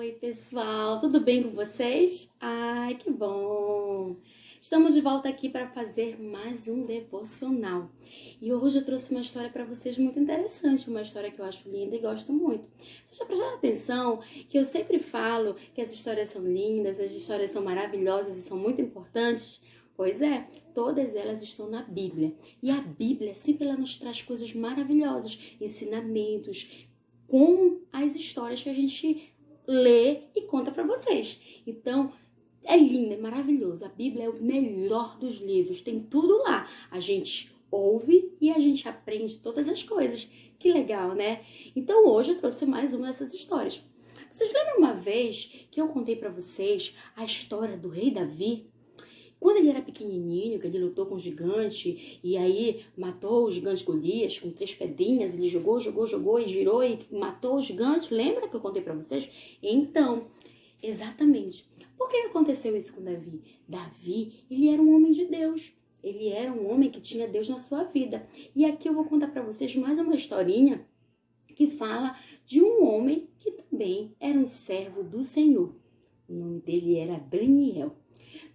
Oi, pessoal, tudo bem com vocês? Ai, que bom! Estamos de volta aqui para fazer mais um devocional. E hoje eu trouxe uma história para vocês muito interessante, uma história que eu acho linda e gosto muito. Vocês já prestaram atenção que eu sempre falo que as histórias são lindas, as histórias são maravilhosas e são muito importantes? Pois é, todas elas estão na Bíblia. E a Bíblia sempre ela nos traz coisas maravilhosas, ensinamentos, com as histórias que a gente lê e conta para vocês. Então, é lindo, é maravilhoso. A Bíblia é o melhor dos livros, tem tudo lá. A gente ouve e a gente aprende todas as coisas. Que legal, né? Então, hoje eu trouxe mais uma dessas histórias. Vocês lembram uma vez que eu contei para vocês a história do rei Davi? Quando ele era pequenininho, que ele lutou com o gigante e aí matou o gigante Golias com 3 pedrinhas, ele jogou e girou e matou o gigante. Lembra que eu contei pra vocês? Então, exatamente. Por que aconteceu isso com Davi? Davi, ele era um homem de Deus. Ele era um homem que tinha Deus na sua vida. E aqui eu vou contar pra vocês mais uma historinha que fala de um homem que também era um servo do Senhor. O nome dele era Daniel.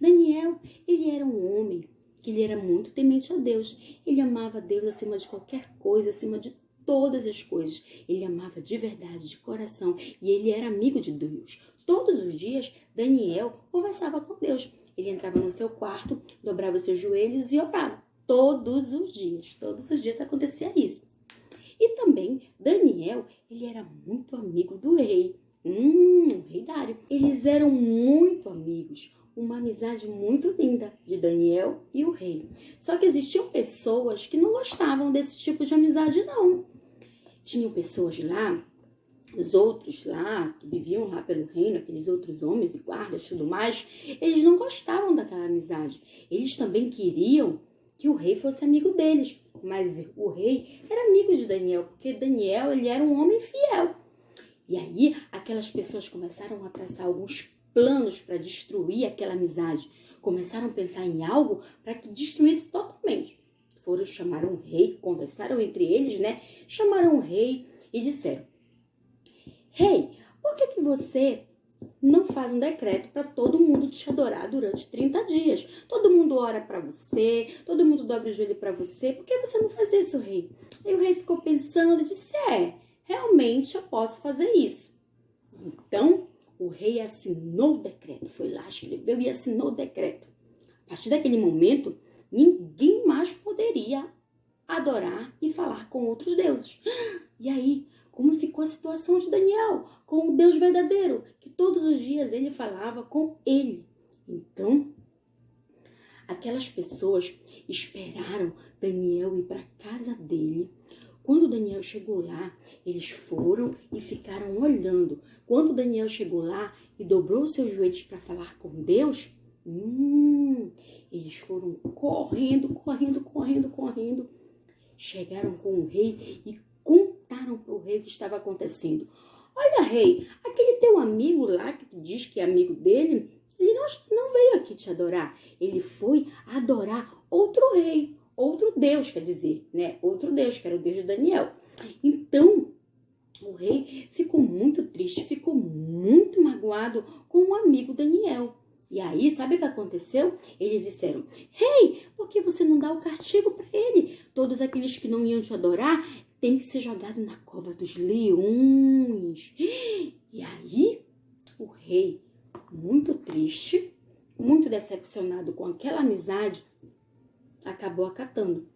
Daniel, ele era um homem que ele era muito temente a Deus. Ele amava Deus acima de qualquer coisa, acima de todas as coisas. Ele amava de verdade, de coração, e ele era amigo de Deus. Todos os dias, Daniel conversava com Deus. Ele entrava no seu quarto, dobrava os seus joelhos e orava. Todos os dias acontecia isso. E também, Daniel, ele era muito amigo do rei. O rei Dário. Eles eram muito amigos. Uma amizade muito linda de Daniel e o rei. Só que existiam pessoas que não gostavam desse tipo de amizade, não. Tinham pessoas lá, os outros lá, que viviam lá pelo reino, aqueles outros homens e guardas e tudo mais, eles não gostavam daquela amizade. Eles também queriam que o rei fosse amigo deles. Mas o rei era amigo de Daniel, porque Daniel ele era um homem fiel. E aí, aquelas pessoas começaram a traçar alguns planos para destruir aquela amizade. Começaram a pensar em algo para que destruísse totalmente. Chamaram o rei, conversaram entre eles, né? Chamaram o rei e disseram: Rei, por que você não faz um decreto para todo mundo te adorar durante 30 dias? Todo mundo ora para você, todo mundo dobra o joelho para você. Por que você não faz isso, rei? E o rei ficou pensando e disse: realmente eu posso fazer isso. Então, o rei assinou o decreto, foi lá, escreveu e assinou o decreto. A partir daquele momento, ninguém mais poderia adorar e falar com outros deuses. E aí, como ficou a situação de Daniel com o Deus verdadeiro, que todos os dias ele falava com ele? Então, aquelas pessoas esperaram Daniel ir para a casa dele. Quando Daniel chegou lá, eles foram e ficaram olhando. Quando Daniel chegou lá e dobrou seus joelhos para falar com Deus, eles foram correndo. Chegaram com o rei e contaram para o rei o que estava acontecendo. Olha, rei, aquele teu amigo lá que tu diz que é amigo dele, ele não veio aqui te adorar. Ele foi adorar outro rei. Outro Deus, quer dizer, né? Outro Deus, que era o Deus de Daniel. Então, o rei ficou muito triste, ficou muito magoado com o amigo Daniel. E aí, sabe o que aconteceu? Eles disseram: Rei, por que você não dá o castigo para ele? Todos aqueles que não iam te adorar têm que ser jogados na cova dos leões. E aí, o rei, muito triste, muito decepcionado com aquela amizade, acabou acatando.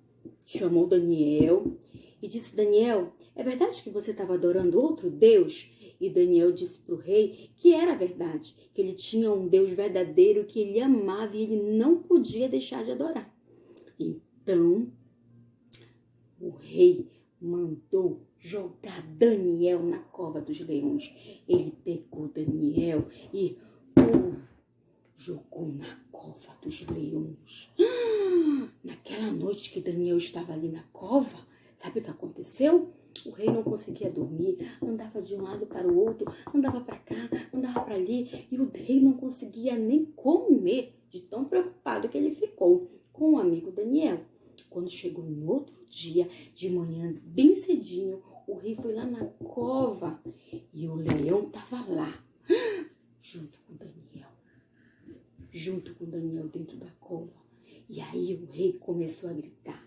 Chamou Daniel e disse: Daniel, é verdade que você estava adorando outro Deus? E Daniel disse para o rei que era verdade, que ele tinha um Deus verdadeiro que ele amava e ele não podia deixar de adorar. Então, o rei mandou jogar Daniel na cova dos leões. Ele pegou Daniel e jogou na cova dos leões. Naquela noite que Daniel estava ali na cova, sabe o que aconteceu? O rei não conseguia dormir, andava de um lado para o outro, andava para cá, andava para ali, e o rei não conseguia nem comer, de tão preocupado que ele ficou com o amigo Daniel. Quando chegou no outro dia, de manhã, bem cedinho, o rei foi lá na cova e o leão estava lá. junto com Daniel. Junto com Daniel dentro da cova. E aí o rei começou a gritar: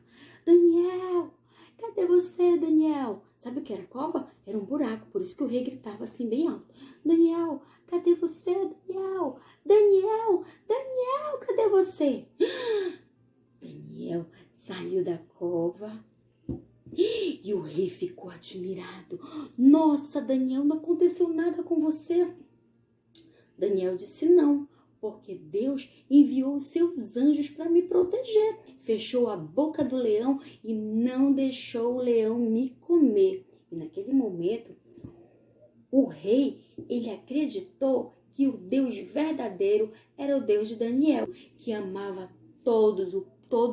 Daniel, cadê você, Daniel? Sabe o que era cova? Era um buraco, por isso que o rei gritava assim bem alto: Daniel, cadê você, Daniel? Daniel, Daniel, cadê você? Daniel saiu da cova e o rei ficou admirado. Nossa, Daniel, não aconteceu nada com você. Daniel disse: não, porque Deus enviou os seus anjos para me proteger. Fechou a boca do leão e não deixou o leão me comer. E naquele momento, o rei, ele acreditou que o Deus verdadeiro era o Deus de Daniel, que amava todo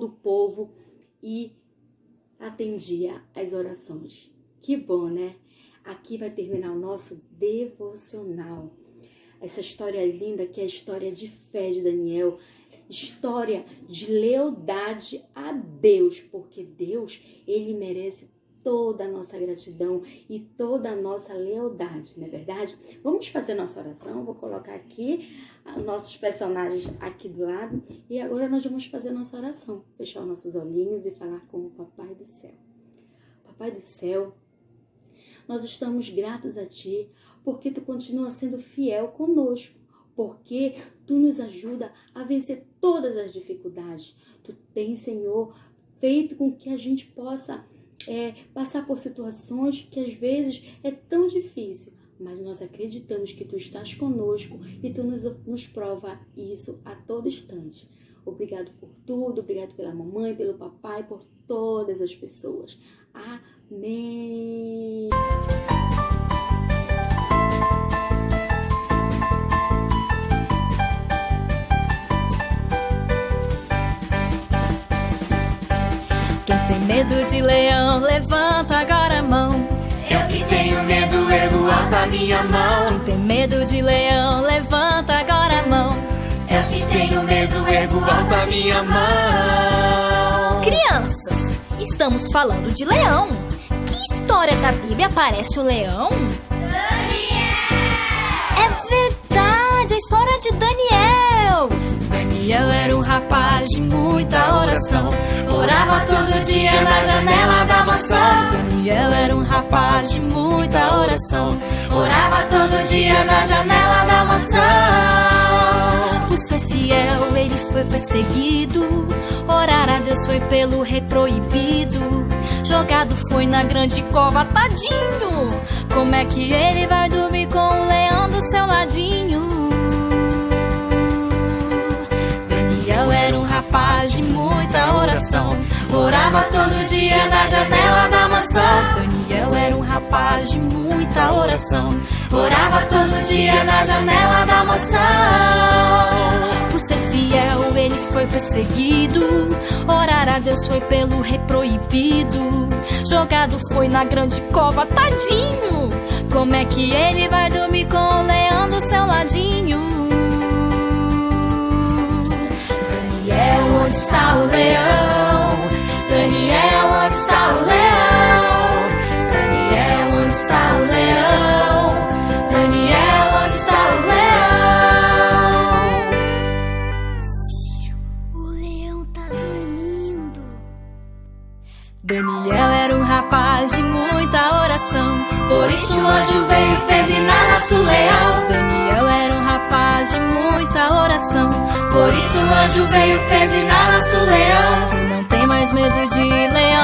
o povo e atendia às orações. Que bom, né? Aqui vai terminar o nosso devocional. Essa história linda que é a história de fé de Daniel, história de lealdade a Deus, porque Deus, ele merece toda a nossa gratidão e toda a nossa lealdade, não é verdade? Vamos fazer nossa oração. Vou colocar aqui nossos personagens aqui do lado e agora nós vamos fazer nossa oração, fechar os nossos olhinhos e falar com o Papai do Céu. Papai do Céu, nós estamos gratos a Ti porque Tu continua sendo fiel conosco, porque Tu nos ajuda a vencer todas as dificuldades. Tu tem, Senhor, feito com que a gente possa passar por situações que às vezes é tão difícil, mas nós acreditamos que Tu estás conosco e Tu nos prova isso a todo instante. Obrigado por tudo, obrigado pela mamãe, pelo papai, por todas as pessoas. Amém. Quem tem medo de leão, levanta agora a mão. Eu que tenho medo, ergo alto a minha mão. Quem tem medo de leão, levanta agora a mão. Eu que tenho medo, ergo alto a minha mão. Crianças, estamos falando de leão. Que história da Bíblia aparece o leão? É verdade, a história de Daniel. Daniel era um rapaz de muita oração. Orava todo dia na janela da maçã. Daniel era um rapaz de muita oração. Orava todo dia na janela da maçã. Por ser fiel, ele foi perseguido. Orar a Deus foi pelo rei proibido. Jogado foi na grande cova, tadinho. Como é que ele vai dormir com o leão do seu ladinho? Daniel era um rapaz de muita oração. Orava todo dia na janela da maçã. Daniel era um rapaz de muita oração. Orava todo dia na janela da maçã. Por ser fiel, ele foi perseguido. Orar a Deus foi pelo rei proibido. Jogado foi na grande cova, tadinho. Como é que ele vai dormir com o leão do seu ladinho? Daniel, onde está o leão? Daniel, onde está o leão? Daniel, onde está o leão? Daniel, onde está o leão? O leão tá dormindo. Daniel era um rapaz de muita oração. Por isso o anjo veio e fez nada o leão. Daniel era um rapaz de muita oração. Por isso o anjo veio e fez nada o leão. Quem não tem mais medo de leão